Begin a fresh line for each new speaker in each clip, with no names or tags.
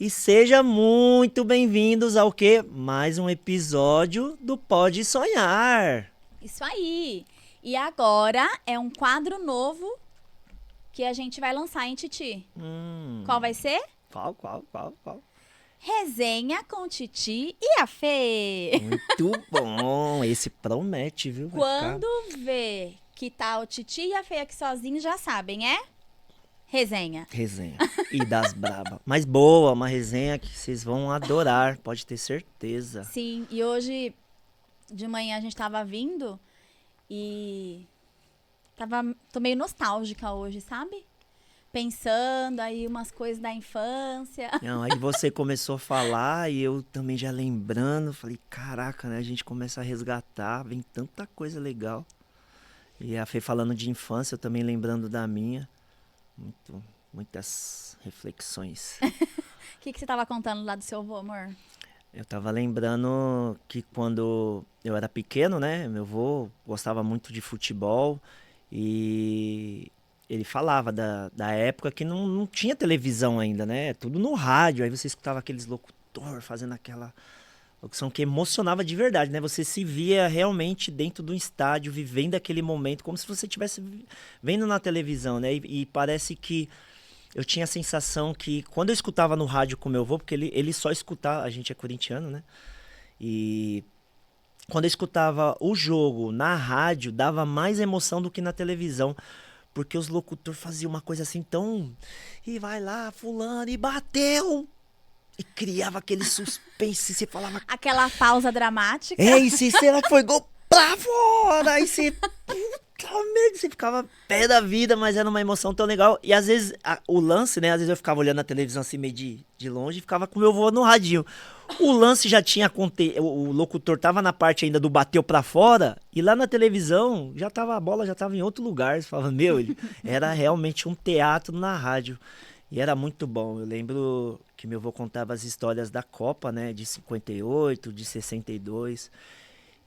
E seja muito bem-vindos ao quê? Mais um episódio do Pode Sonhar.
Isso aí. E agora é um quadro novo que a gente vai lançar, hein, Titi? Qual vai ser?
Qual?
Resenha com Titi e a Fê.
Muito bom. Esse promete, viu? Vai ficar
Quando vê que tá o Titi e a Fê aqui sozinhos, já sabem, é? Resenha.
resenha. E das braba. Mas boa, uma resenha que vocês vão adorar, pode ter certeza.
Sim, e hoje de manhã a gente tava vindo e tô meio nostálgica hoje, sabe? Pensando aí umas coisas da infância.
Não, aí você começou a falar e eu também já lembrando, falei, caraca, né? A gente começa a resgatar, vem tanta coisa legal. E a Fê falando de infância, eu também lembrando da minha. Muitas reflexões.
O que você tava contando lá do seu avô, amor?
Eu tava lembrando que quando eu era pequeno, né? Meu avô gostava muito de futebol e ele falava da época que não tinha televisão ainda, né? Tudo no rádio. Aí você escutava aqueles locutor fazendo aquela locução que emocionava de verdade, né? Você se via realmente dentro do estádio, vivendo aquele momento, como se você estivesse vendo na televisão, né? E parece que eu tinha a sensação que quando eu escutava no rádio com meu avô, porque ele só escutava, a gente é corintiano, né? E quando eu escutava o jogo na rádio, dava mais emoção do que na televisão. Porque os locutores faziam uma coisa assim tão. E vai lá, fulano, e bateu! E criava aquele suspense, você falava.
Aquela pausa dramática.
É, e se será que foi gol pra fora? Aí você. Puta merda, você ficava pé da vida, mas era uma emoção tão legal. E às vezes o lance, né? Às vezes eu ficava olhando a televisão assim meio de longe e ficava com meu avô no radinho. O lance já tinha acontecido, o locutor tava na parte ainda do bateu pra fora, e lá na televisão já tava, a bola já tava em outro lugar. Você falava, meu, era realmente um teatro na rádio. E era muito bom. Eu lembro que meu avô contava as histórias da Copa, né? De 58, de 62.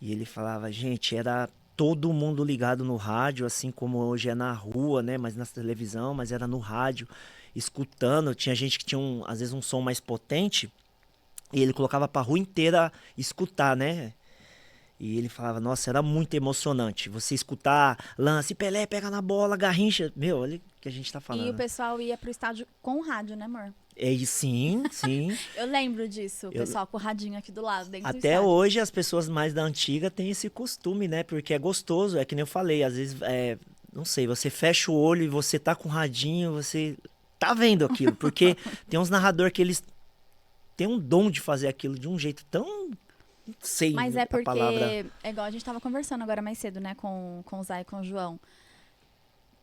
E ele falava, gente, era todo mundo ligado no rádio, assim como hoje é na rua, né? Mas na televisão, mas era no rádio, escutando. Tinha gente que tinha, às vezes, um som mais potente. E ele colocava pra rua inteira escutar, né? E ele falava, nossa, era muito emocionante. Você escutar lance, Pelé pega na bola, Garrincha. Meu, olha o que a gente tá
E o
falando.
pessoal ia pro estádio com rádio, né, amor?
Sim, sim.
Eu lembro disso, o
Eu,
pessoal com o radinho aqui do lado, dentro do
até
estádio.
hoje as pessoas mais da antiga têm esse costume, né? Porque é gostoso, é que nem eu falei, às vezes, não sei, você fecha o olho e você tá com o radinho, você tá vendo aquilo. Porque tem uns narradores que eles têm um dom de fazer aquilo de um jeito tão, não sei
Mas é
a palavra.
porque, é igual a gente tava conversando agora mais cedo, né, com o Zay e com o João.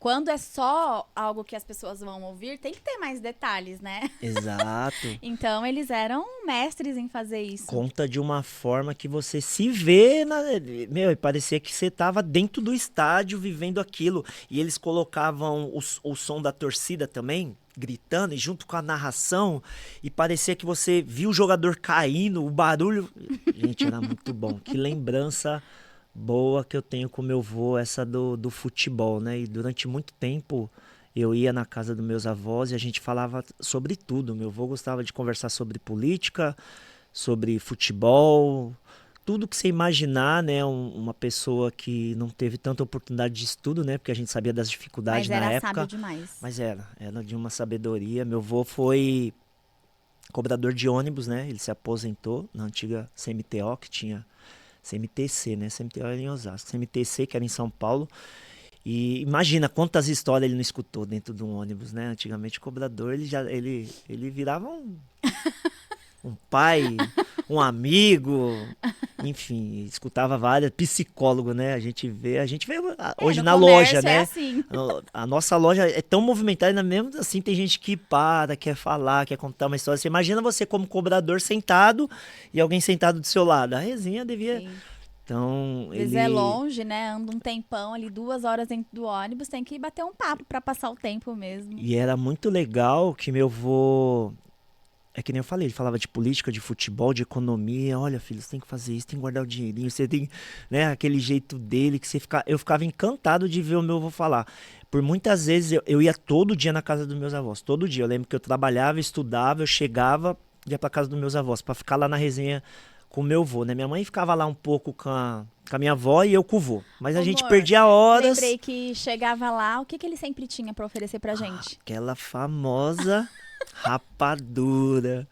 Quando é só algo que as pessoas vão ouvir, tem que ter mais detalhes, né?
Exato.
Então, eles eram mestres em fazer isso.
Conta de uma forma que você se vê meu, e parecia que você tava dentro do estádio vivendo aquilo. E eles colocavam o som da torcida também, gritando, e junto com a narração, e parecia que você viu o jogador caindo, o barulho. Gente, era muito bom. Que lembrança boa que eu tenho com meu avô, essa do futebol, né? E durante muito tempo eu ia na casa dos meus avós e a gente falava sobre tudo. Meu avô gostava de conversar sobre política, sobre futebol, tudo que você imaginar, né? Uma pessoa que não teve tanta oportunidade de estudo, né? Porque a gente sabia das dificuldades
Mas
na
era sábio
época,
demais.
mas era de uma sabedoria. Meu avô foi cobrador de ônibus, né? Ele se aposentou na antiga CMTO, que tinha CMTC, né? CMTO era em Osasco, CMTC, que era em São Paulo. E imagina quantas histórias ele não escutou dentro de um ônibus, né? Antigamente o cobrador, ele virava um pai, um amigo, enfim, escutava várias, psicólogo, né? A gente vê
É,
hoje
no
na loja,
comércio é
né?
assim.
A nossa loja é tão movimentada, ainda mesmo assim tem gente que para, quer falar, quer contar uma história. Você imagina você como cobrador sentado e alguém sentado do seu lado. A resenha devia.
Sim.
Então,
Às vezes é
ele.
longe, né? Anda um tempão ali, 2 horas dentro do ônibus, tem que bater um papo pra passar o tempo mesmo.
E era muito legal que meu avô é que nem eu falei, ele falava de política, de futebol, de economia. Olha, filho, você tem que fazer isso, tem que guardar o dinheirinho, você tem, né, aquele jeito dele que eu ficava encantado de ver o meu avô falar. Por muitas vezes eu ia todo dia na casa dos meus avós, todo dia. Eu lembro que eu trabalhava, estudava, eu chegava, ia pra casa dos meus avós, pra ficar lá na resenha com o meu avô, né? Minha mãe ficava lá um pouco com a minha avó e eu com o vô. Mas
Ô,
a gente
amor,
perdia horas.
lembrei que chegava lá, o que que ele sempre tinha pra oferecer pra gente?
Aquela famosa rapadura.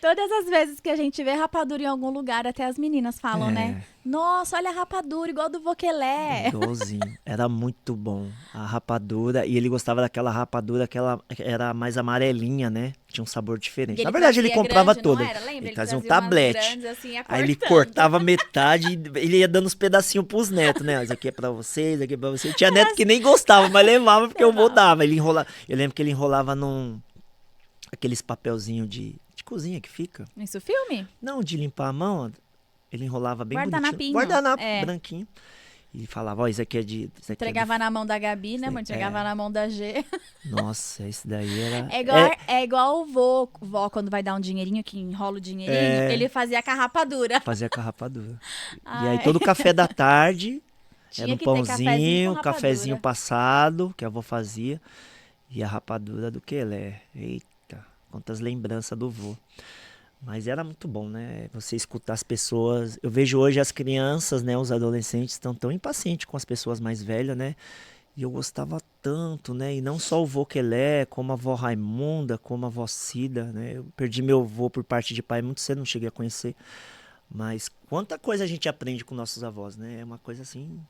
Todas as vezes que a gente vê rapadura em algum lugar, até as meninas falam, né?
É.
Nossa, olha a rapadura, igual do Voquelé.
Igualzinho. Era muito bom. A rapadura. E ele gostava daquela rapadura que ela era mais amarelinha, né? Tinha um sabor diferente.
E
Na verdade, ele
trazia
comprava
grande, não
toda.
era? Lembra?
Ele
Ele
trazia um
trazia umas
tablete.
grandes, assim, ia
Aí ele
cortando.
cortava metade e ele ia dando uns pedacinhos pros netos, né? Isso aqui é pra vocês, isso aqui é pra vocês. Tinha neto que nem gostava, mas levava porque o vô
Levava.
dava. Ele enrolava. Eu lembro que ele enrolava num. Aqueles papelzinho de cozinha que fica.
Isso, filme?
Não, de limpar a mão, ele enrolava bem
Guardanapinho.
bonitinho. Guardanapo,
É.
branquinho. E falava, ó, isso aqui é de... Isso aqui
Entregava na mão da Gabi, né, amor? Entregava na mão da G.
Nossa, esse daí era...
É igual o vó, quando vai dar um dinheirinho, que enrola o dinheirinho, ele fazia a carrapadura.
Fazia com a rapadura. E
Ai.
aí todo café da tarde
Tinha
era um
que ter cafezinho com
pãozinho,
rapadura.
cafezinho passado, que a avó fazia. E a rapadura do quelé. Eita, quantas lembranças do vô. Mas era muito bom, né? Você escutar as pessoas. Eu vejo hoje as crianças, né? Os adolescentes estão tão impacientes com as pessoas mais velhas, né? E eu gostava tanto, né? E não só o vô Quelé, como a avó Raimunda, como a avó Cida, né? Eu perdi meu avô por parte de pai muito cedo, não cheguei a conhecer. Mas quanta coisa a gente aprende com nossos avós, né? É uma coisa assim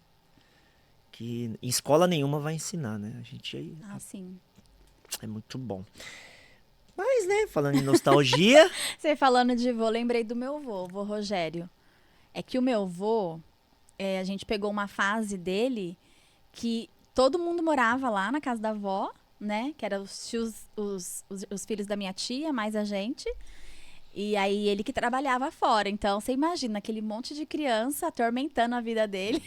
que em escola nenhuma vai ensinar, né? A gente
Ah, sim.
é muito bom. Mas, né? Falando em nostalgia,
Você falando de vô, lembrei do meu vô Rogério. É que o meu vô, a gente pegou uma fase dele que todo mundo morava lá na casa da avó, né? Que eram os tios, os filhos da minha tia, mais a gente. E aí ele que trabalhava fora. Então, você imagina aquele monte de criança atormentando a vida dele.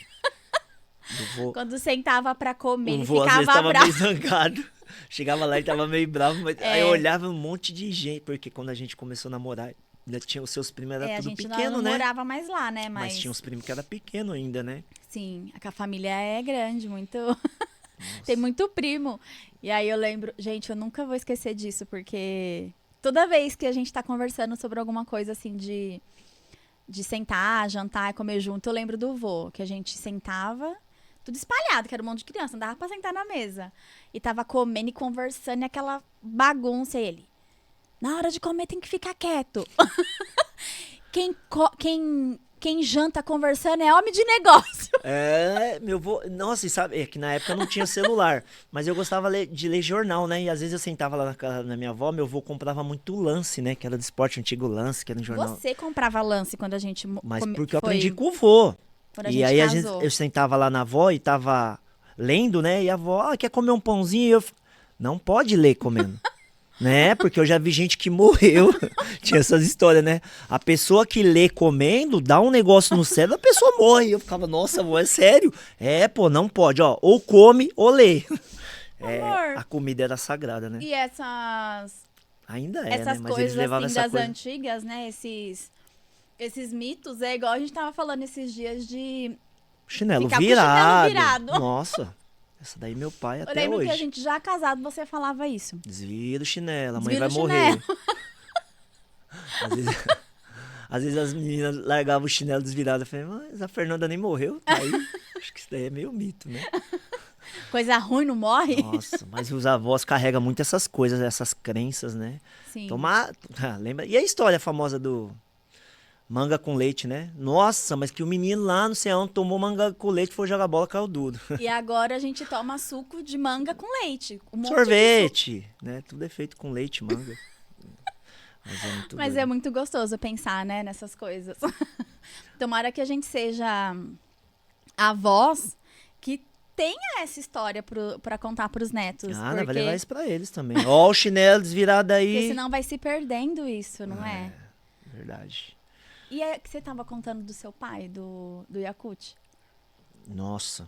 do vô.
Quando sentava pra comer,
O
ele
vô às vezes
ficava
tava
bravo.
meio zangado. Chegava lá e tava meio bravo, mas aí eu olhava um monte de gente, porque quando a gente começou a namorar, ainda tinha os seus primos, era
A
tudo
gente
pequeno,
não
né?
morava mais lá, né?
Mas tinha uns primos que era pequeno ainda, né?
Sim, a família é grande, muito. Tem muito primo. E aí eu lembro, gente, eu nunca vou esquecer disso, porque toda vez que a gente tá conversando sobre alguma coisa assim de sentar, jantar, comer junto, eu lembro do vô, que a gente sentava, tudo espalhado, que era um monte de criança, não dava pra sentar na mesa. E tava comendo e conversando, e aquela bagunça, e ele. Na hora de comer tem que ficar quieto. Quem janta conversando é homem de negócio.
É, meu vô. Nossa, e sabe, é que na época não tinha celular, mas eu gostava de ler jornal, né? E às vezes eu sentava lá na casa da minha avó, meu vô comprava muito Lance, né? Que era do esporte antigo Lance, que era um jornal.
Você comprava lance quando a gente
Mas porque eu aprendi com o vô.
Quando a
E
gente
aí às vezes
casou.
eu sentava lá na avó e tava lendo, né? E a avó, quer comer um pãozinho? E eu, não pode ler comendo. Né? Porque eu já vi gente que morreu. Tinha essas histórias, né? A pessoa que lê comendo, dá um negócio no cérebro, a pessoa morre. Eu ficava, nossa, avó, é sério? É, pô, não pode, ó. Ou come ou lê. É,
Amor.
a comida era sagrada, né?
E essas
Ainda é,
essas
né? Mas eles
coisas
levavam
assim
essa
das
coisa.
antigas, né? Esses mitos, é igual a gente tava falando esses dias de.
Chinelo
Ficar com o chinelo
virado.
virado.
Nossa, essa daí meu pai
Eu
até
lembro
hoje.
que a gente já casado, você falava isso.
Desvira o chinelo, a mãe
Desvira
vai
o
morrer.
chinelo.
Às vezes, às vezes as meninas largavam o chinelo desvirado. Eu falei, mas a Fernanda nem morreu, tá aí. Acho que isso daí é meio mito, né?
Coisa ruim não morre?
Nossa, mas os avós carregam muito essas coisas, essas crenças, né?
Sim.
Tomar. Lembra? E a história famosa do manga com leite, né? Nossa, mas que o menino lá no céu tomou manga com leite, foi jogar bola, caiu duro.
E agora a gente toma suco de manga com leite. Um monte de suco.
Sorvete, né? Tudo é feito com leite, manga. Mas é muito
Mas
doido.
é muito gostoso pensar, né, nessas coisas. Tomara que a gente seja avós que tenha essa história pra contar pros netos.
Ah, não, vai
porque,
levar isso pra eles também. Ó, o chinelo desvirado aí.
porque senão vai se perdendo isso, não é?
Verdade.
E é que você tava contando do seu pai, do Yakut?
Nossa.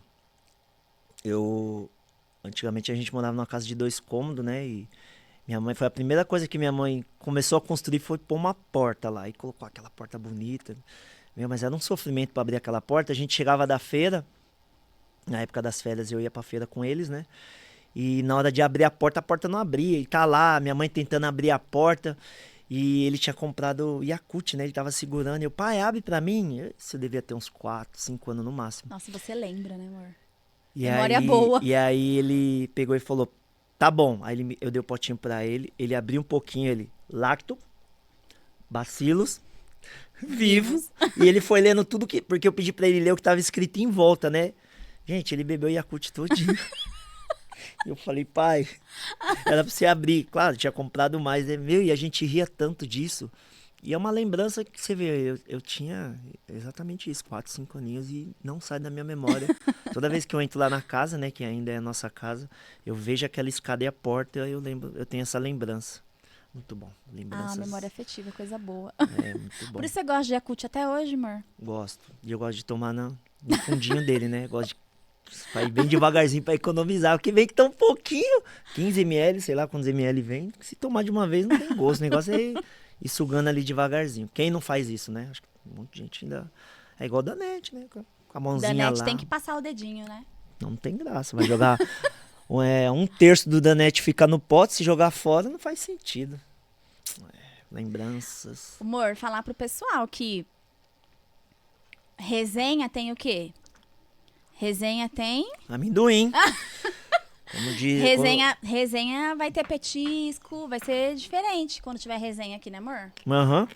Antigamente a gente morava numa casa de 2 cômodos, né? E Minha mãe, foi a primeira coisa que minha mãe começou a construir, foi pôr uma porta lá. E colocou aquela porta bonita. Meu, mas era um sofrimento pra abrir aquela porta. A gente chegava da feira, na época das férias eu ia pra feira com eles, né? E na hora de abrir a porta não abria. E tá lá, minha mãe tentando abrir a porta. E ele tinha comprado Yakult, né? Ele tava segurando. E eu, pai, abre pra mim. Isso eu devia ter uns 4, 5 anos no máximo.
Nossa, você lembra, né, amor?
E
Memória
aí,
boa.
E aí ele pegou e falou, tá bom. Aí eu dei o potinho pra ele. Ele abriu um pouquinho, ele, lacto, bacilos, vivo. E ele foi lendo tudo que... Porque eu pedi pra ele ler o que tava escrito em volta, né? Gente, ele bebeu Yakult todinho. Eu falei, pai, era pra você abrir. Claro, tinha comprado mais, né? Meu, e a gente ria tanto disso. E é uma lembrança que você vê, eu tinha exatamente isso, 4, 5 aninhos e não sai da minha memória. Toda vez que eu entro lá na casa, né, que ainda é a nossa casa, eu vejo aquela escada e a porta, eu lembro, eu tenho essa lembrança. Muito bom. Lembranças.
Memória afetiva, coisa boa.
É, muito bom.
Por isso você gosta de Yakult até hoje, amor?
Gosto. E eu gosto de tomar no fundinho dele, né? Gosto de vai bem devagarzinho pra economizar, porque vem que tá um pouquinho, 15 ml, sei lá quantos ml vem. Se tomar de uma vez não tem gosto, o negócio é ir sugando ali devagarzinho. Quem não faz isso, né? Acho que um monte de gente ainda... É igual da net, né? Com a mãozinha
Danete
lá.
tem que passar o dedinho, né?
Não tem graça, vai jogar... um terço do Danete fica no pote, se jogar fora não faz sentido. Lembranças.
Amor, falar pro pessoal que resenha tem o quê? Resenha tem...
Amendoim. Como diz...
Resenha vai ter petisco, vai ser diferente quando tiver resenha aqui, né, amor?
Aham.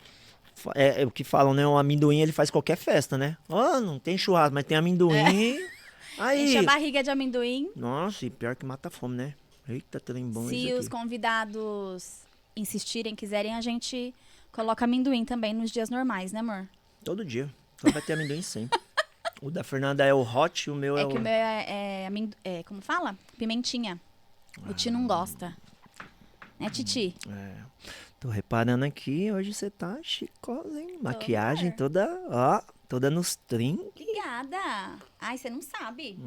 É o que falam, né? O amendoim, ele faz qualquer festa, né? Não tem churrasco, mas tem amendoim. Aí...
Enche a barriga de amendoim.
Nossa, e pior que mata a fome, né? Eita, trem bom
Se
isso aqui.
os convidados insistirem, quiserem, a gente coloca amendoim também nos dias normais, né, amor?
Todo dia. Então vai ter amendoim sempre. O da Fernanda é o hot e o meu é o...
É que o meu como fala? Pimentinha. O Ti não gosta. Né, Titi?
Tô reparando aqui, hoje você tá chicosa, hein? Maquiagem
amor.
toda, ó, toda nos trinques.
Obrigada. Ai, você não sabe.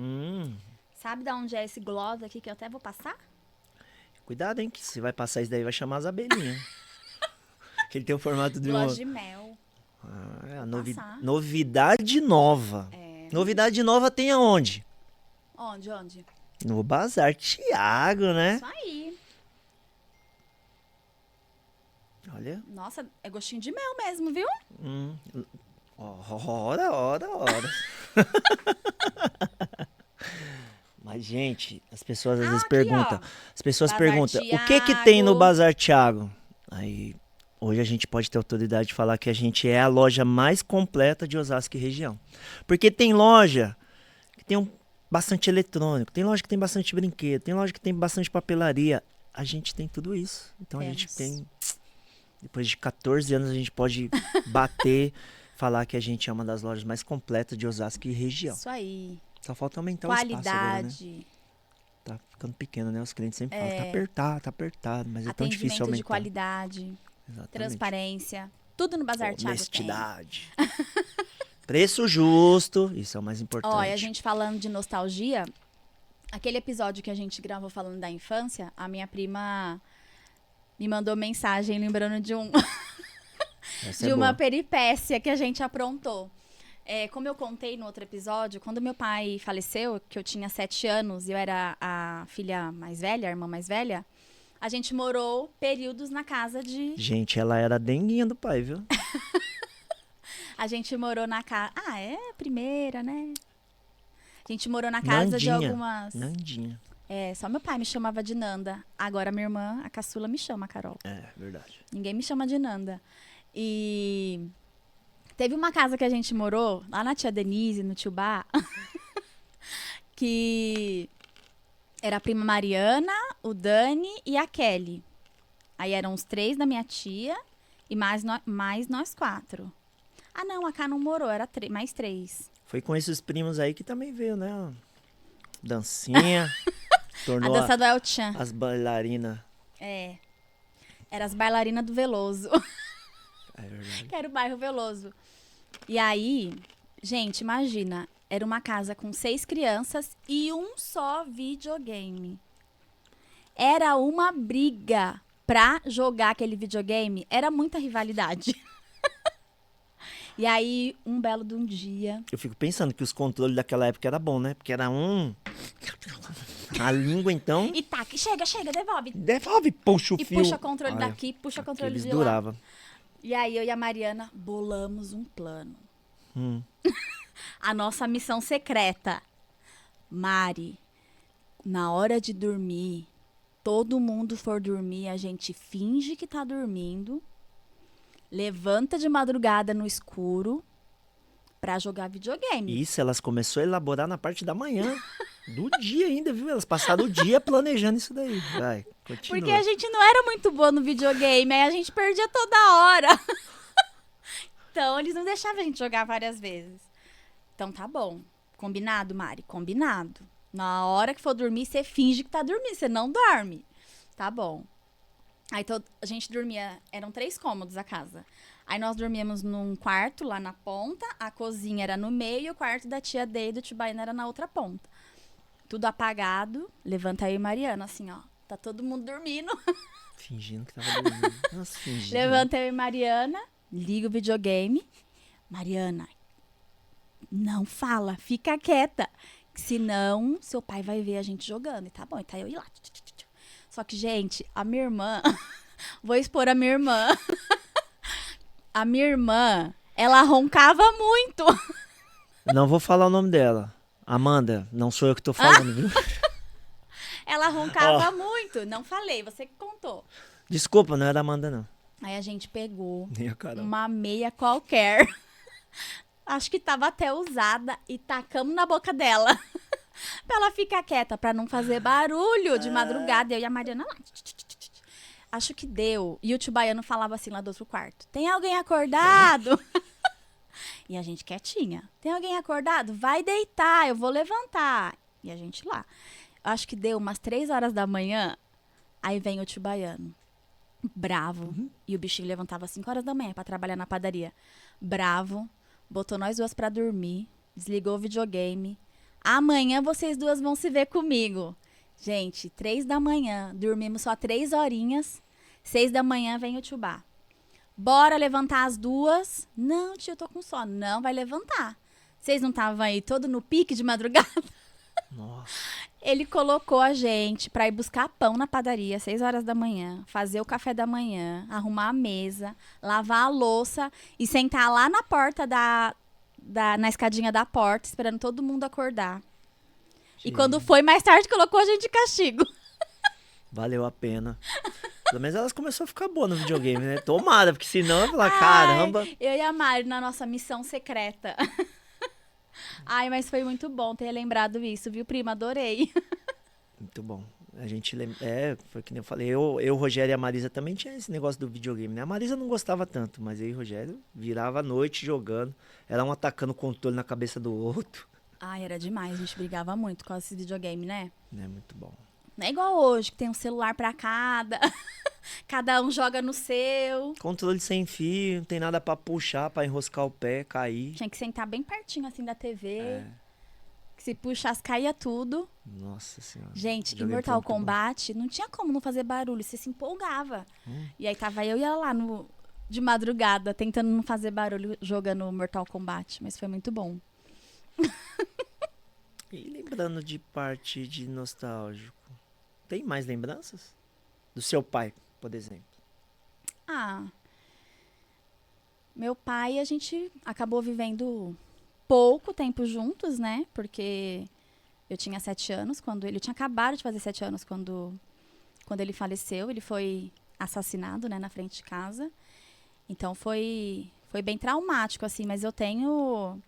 Sabe de onde é esse gloss aqui que eu até vou passar?
Cuidado, hein? Que se vai passar isso daí, vai chamar as abelhinhas. Que ele tem o formato de
Gloss de mel.
É a
Passar.
novidade nova. Novidade nova tem aonde?
Onde?
No Bazar Thiago, né?
Isso aí.
Olha.
Nossa, é gostinho de mel mesmo, viu?
Ora. Mas, gente, as pessoas às vezes
aqui,
perguntam.
ó.
As pessoas
Bazar
perguntam, o que tem no
Thiago.
Bazar Thiago? Aí, hoje a gente pode ter autoridade de falar que a gente é a loja mais completa de Osasco e região. Porque tem loja que tem bastante eletrônico, tem loja que tem bastante brinquedo, tem loja que tem bastante papelaria. A gente tem tudo isso. Então a gente tem... Depois de 14 anos a gente pode bater, falar que a gente é uma das lojas mais completas de Osasco e região.
Isso aí.
Só falta aumentar o espaço agora, né?
Qualidade.
Tá ficando pequeno, né? Os clientes sempre falam, tá apertado, mas é tão difícil
Atendimento
aumentar.
de qualidade.
Exatamente.
Transparência. Tudo no Bazar Thiago tem.
Honestidade. Preço justo, isso é o mais importante.
Ó, e a gente falando de nostalgia, aquele episódio que a gente gravou falando da infância, a minha prima me mandou mensagem lembrando de
Essa
de
é
uma
boa.
peripécia que a gente aprontou. Como eu contei no outro episódio, quando meu pai faleceu, que eu tinha 7 anos e eu era a filha mais velha, a irmã mais velha, a gente morou períodos na casa de...
Gente, ela era a denguinha do pai, viu?
A gente morou na casa... é a primeira, né? A gente morou na casa de
Nandinha.
algumas...
Nandinha.
Só meu pai me chamava de Nanda. Agora minha irmã, a caçula, me chama Carol.
É, verdade.
Ninguém me chama de Nanda. E teve uma casa que a gente morou, lá na tia Denise, no Tiubá, que era a prima Mariana, o Dani e a Kelly. Aí eram os 3 da minha tia e mais nós 4. Ah, não, a Cá não morou, era mais 3.
Foi com esses primos aí que também veio, né? Dancinha.
A
Tornou
dança do El Chan.
as bailarinas.
Era as bailarinas do Veloso.
É verdade.
Que era o bairro Veloso. E aí, gente, imagina, era uma casa com 6 crianças e um só videogame. Era uma briga pra jogar aquele videogame, era muita rivalidade. E aí, um belo de um dia...
Eu fico pensando que os controles daquela época era bom, né? Porque era a língua, então...
E taca, chega, devolve.
Devolve, puxa o
E
fio.
puxa controle
Olha,
daqui, puxa controle
eles
de lá.
duravam.
E aí, eu e a Mariana bolamos um plano.
Hum.
A nossa missão secreta. Mari, na hora de dormir, todo mundo for dormir, a gente finge que tá dormindo, levanta de madrugada no escuro pra jogar videogame.
Isso, elas começaram a elaborar na parte da manhã. Do dia ainda, viu? Elas passaram o dia planejando isso daí. Vai, continua.
Porque a gente não era muito boa no videogame, aí a gente perdia toda hora. Então, eles não deixavam a gente jogar várias vezes. Então, tá bom. Combinado, Mari? Combinado. Na hora que for dormir, você finge que tá dormindo, você não dorme. Tá bom. Aí a gente dormia, eram 3 cômodos a casa. Aí nós dormíamos num quarto lá na ponta, a cozinha era no meio e o quarto da tia Day e do tio Baiano era na outra ponta. Tudo apagado, levanta aí Mariana, assim, ó. Tá todo mundo dormindo.
Fingindo que tava dormindo. Nossa, fingindo.
Levanta eu e Mariana, liga o videogame. Mariana, não fala, fica quieta. Senão, seu pai vai ver a gente jogando. E tá bom, e tá eu ir lá. Só que, gente, a minha irmã... Vou expor a minha irmã. A minha irmã, ela roncava muito.
Não vou falar o nome dela. Amanda, não sou eu que tô falando, viu?
Ela roncava muito. Não falei, você que contou.
Desculpa, não era Amanda, não.
Aí a gente pegou
Nem a Carol.
uma meia qualquer. Acho que tava até usada e tacamos na boca dela. Pra ela ficar quieta, pra não fazer barulho de madrugada. Eu e a Mariana lá. Acho que deu. E o tio Baiano falava assim lá do outro quarto. Tem alguém acordado? E a gente quietinha. Tem alguém acordado? Vai deitar, eu vou levantar. E a gente lá. Acho que deu umas 3 horas da manhã. Aí vem o tio Baiano. Bravo. E o bichinho levantava às 5 horas da manhã pra trabalhar na padaria. Bravo. Botou nós duas pra dormir. Desligou o videogame. Amanhã vocês duas vão se ver comigo. Gente, 3 da manhã. Dormimos só 3 horinhas. 6 da manhã vem o tio Bá. Bora levantar as 2. Não, tio, eu tô com sono. Não, vai levantar. Vocês não estavam aí todo no pique de madrugada?
Nossa.
Ele colocou a gente pra ir buscar pão na padaria, 6 horas da manhã, fazer o café da manhã, arrumar a mesa, lavar a louça e sentar lá na porta na escadinha da porta, esperando todo mundo acordar. E quando foi mais tarde, colocou a gente de castigo.
Valeu a pena. Pelo menos elas começaram a ficar boas no videogame, né? Tomara, porque senão eu ia falar, caramba.
Eu e a Mari na nossa missão secreta. Ai, mas foi muito bom ter lembrado isso, viu, prima? Adorei.
Muito bom. A gente lembra. Foi que nem eu falei. Eu, o Rogério e a Marisa também tinha esse negócio do videogame, né? A Marisa não gostava tanto, mas eu e o Rogério virava a noite jogando. Era um atacando o controle na cabeça do outro.
Ai, era demais. A gente brigava muito com esse videogame, né?
É muito bom.
Não é igual hoje, que tem um celular pra cada. Cada um joga no seu.
Controle sem fio, não tem nada pra puxar, pra enroscar o pé, cair.
Tinha que sentar bem pertinho, assim, da TV.
É.
Que se puxasse, caía tudo.
Nossa senhora.
Gente,
Videogame
Mortal
foi muito bom.
Kombat, não tinha como não fazer barulho. Você se empolgava. E aí tava eu e ela lá de madrugada, tentando não fazer barulho, jogando Mortal Kombat. Mas foi muito bom.
E lembrando de parte de nostálgico, tem mais lembranças? Do seu pai, por exemplo.
Ah, meu pai, a gente acabou vivendo pouco tempo juntos, né? Porque eu tinha 7 anos quando ele tinha acabado de fazer 7 anos quando ele faleceu. Ele foi assassinado, né, na frente de casa. Então foi bem traumático, assim. Mas eu tenho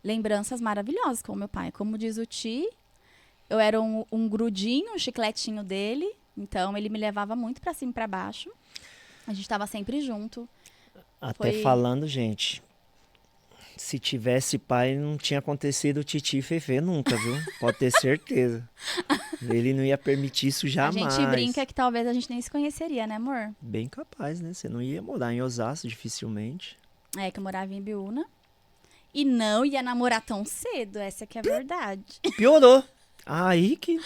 lembranças maravilhosas com o meu pai. Como diz o Ti, eu era um grudinho, um chicletinho dele. Então ele me levava muito pra cima e pra baixo. A gente tava sempre junto.
Até falando, gente, se tivesse pai, não tinha acontecido Titi e Fefê nunca, viu? Pode ter certeza. Ele não ia permitir isso jamais.
A gente brinca que talvez a gente nem se conheceria, né, amor?
Bem capaz, né? Você não ia morar em Osasco, dificilmente.
É, que eu morava em Biúna. E não ia namorar tão cedo, essa que é a verdade. Aí
que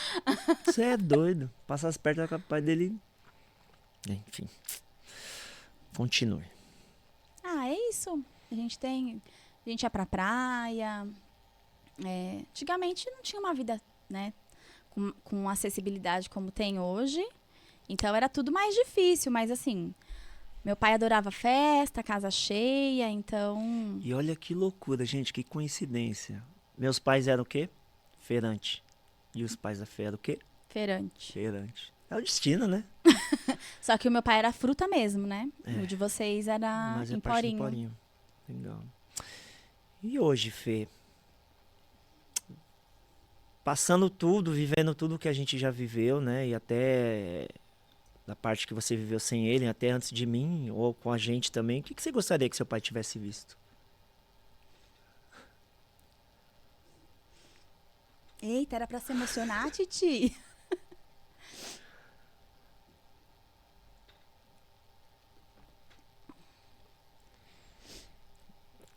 você é doido. Passasse perto da pai dele, Enfim. Continue.
Ah, é isso. A gente ia pra praia. Antigamente não tinha uma vida, né, com acessibilidade como tem hoje. Então era tudo mais difícil, mas assim, meu pai adorava festa, casa cheia, então...
E olha que loucura, gente, que coincidência. Meus pais eram o quê? Feirante. E os pais da Fê eram o quê?
Feirante.
Feirante. É o destino, né?
Só que o meu pai era fruta mesmo, né?
É.
O de vocês era
Mas é parte do
emporinho.
Emporinho. Legal. E hoje, Fê? Passando tudo, vivendo tudo que a gente já viveu, né? E até da parte que você viveu sem ele, até antes de mim, ou com a gente também. O que você gostaria que seu pai tivesse visto?
Eita, era pra se emocionar, Titi?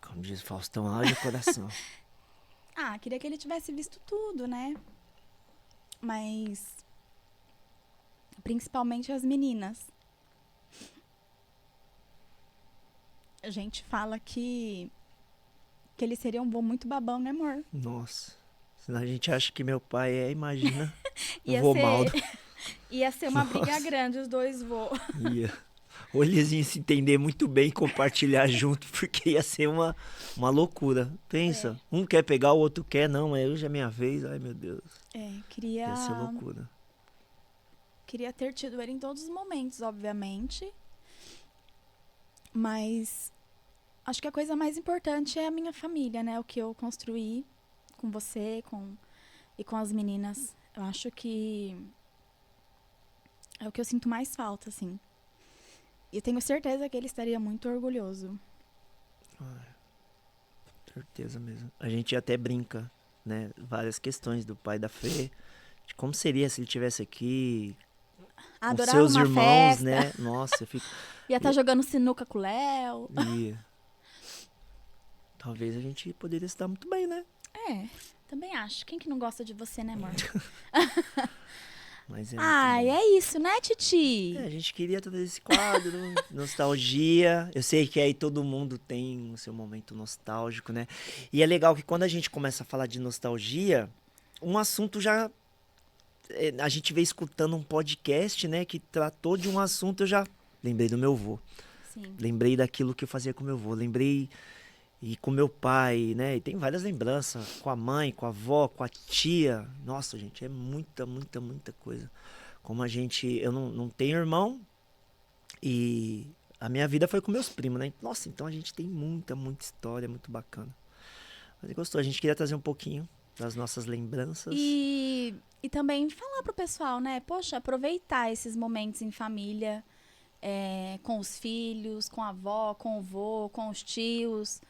Como diz o Faustão, haja coração.
Ah, queria que ele tivesse visto tudo, né? Mas... principalmente as meninas. A gente fala que ele seria um vô muito babão, né, amor?
Nossa. Senão a gente acha que meu pai imagina, o
Ia
vô
ser-
Maldo.
Ia ser uma briga
Nossa.
grande, os dois vô.
Ia. Ou eles iam se entender muito bem e compartilhar junto, porque ia ser uma loucura. Pensa, um quer pegar, o outro quer, não, mas hoje é minha vez, ai meu Deus.
Queria...
Ia ser loucura.
Queria ter tido ele em todos os momentos, obviamente. Mas acho que a coisa mais importante é a minha família, né? O que eu construí com você e com as meninas. Eu acho que é o que eu sinto mais falta, assim. E tenho certeza que ele estaria muito orgulhoso.
Certeza mesmo. A gente até brinca, né? Várias questões do pai da Fê. De como seria se ele estivesse aqui com
Adorava
seus
uma
irmãos,
festa.
né? Nossa, eu fico...
Ia estar jogando sinuca com o Léo.
Ia. Talvez a gente poderia se dar muito bem, né?
Também acho. Quem que não gosta de você, né, amor?
Mas é
Ai,
muito bom.
é isso, né, Titi?
A gente queria trazer esse quadro, nostalgia. Eu sei que aí todo mundo tem o seu momento nostálgico, né? E é legal que quando a gente começa a falar de nostalgia, um assunto já... A gente veio escutando um podcast, né? Que tratou de um assunto, eu já lembrei do meu avô.
Sim.
Lembrei daquilo que eu fazia com meu avô. Lembrei... E com meu pai, né? E tem várias lembranças. Com a mãe, com a avó, com a tia. Nossa, gente, é muita, muita, muita coisa. Como a gente... Eu não tenho irmão. E a minha vida foi com meus primos, né? Nossa, então a gente tem muita, muita história, muito bacana. Mas gostou, a gente queria trazer um pouquinho das nossas lembranças.
E também falar pro pessoal, né? Poxa, aproveitar esses momentos em família. Com os filhos, com a avó, com o vô, com os tios.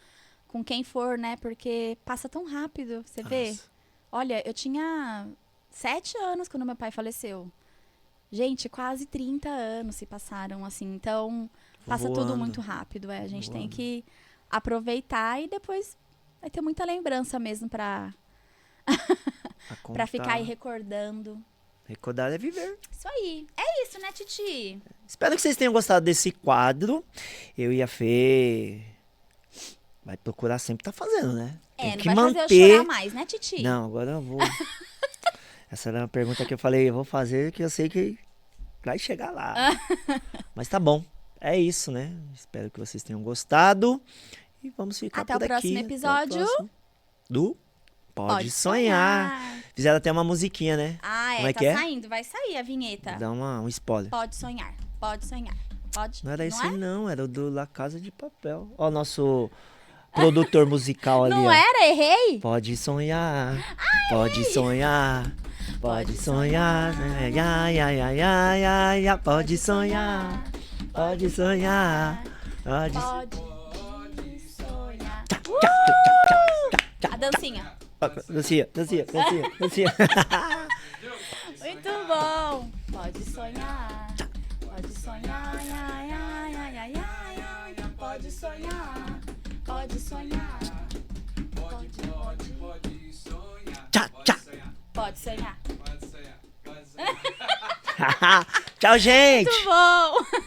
Com quem for, né? Porque passa tão rápido, você vê?
Nossa.
Olha, eu tinha 7 anos quando meu pai faleceu. Gente, quase 30 anos se passaram, assim. Então, passa tudo
Voando.
muito rápido. A gente tem
Voando.
que aproveitar e depois vai ter muita lembrança mesmo pra
Pra
ficar aí recordando.
Recordar é viver.
Isso aí. É isso, né, Titi?
Espero que vocês tenham gostado desse quadro. Eu e a Fê vai procurar sempre estar fazendo, né? Tem
Não
que
vai
manter.
fazer eu chorar mais, né, Titi?
Não, agora eu vou. Essa era uma pergunta que eu falei, eu vou fazer que eu sei que vai chegar lá. Mas tá bom. É isso, né? Espero que vocês tenham gostado. E vamos ficar
Até
por
o
aqui.
próximo
Até o
episódio.
próximo. Do Pode Sonhar. Fizeram até uma musiquinha, né? Como é
tá
que é?
saindo, vai sair a vinheta.
Dá um spoiler.
Pode sonhar, pode sonhar. Pode.
Não era esse
é?
não, era o do La Casa de Papel. Ó o nosso produtor musical ali,
Não
ó.
era? Errei?
Pode sonhar, pode sonhar, pode sonhar, ai, ai, ai, ai, ai, ai, ai, pode sonhar, pode sonhar, pode sonhar.
Pode sonhar.
Tchá, tchá, tchá, tchá, tchá,
A dancinha.
Dancinha, dancinha, dancinha, dancinha.
Muito bom. Pode sonhar. Pode sonhar. Ai, ai, ai, ai, ai, ai. Pode sonhar. Pode sonhar. Pode sonhar.
Tchá, tchá.
Pode sonhar.
Pode sonhar.
Tchau, gente!
Muito bom!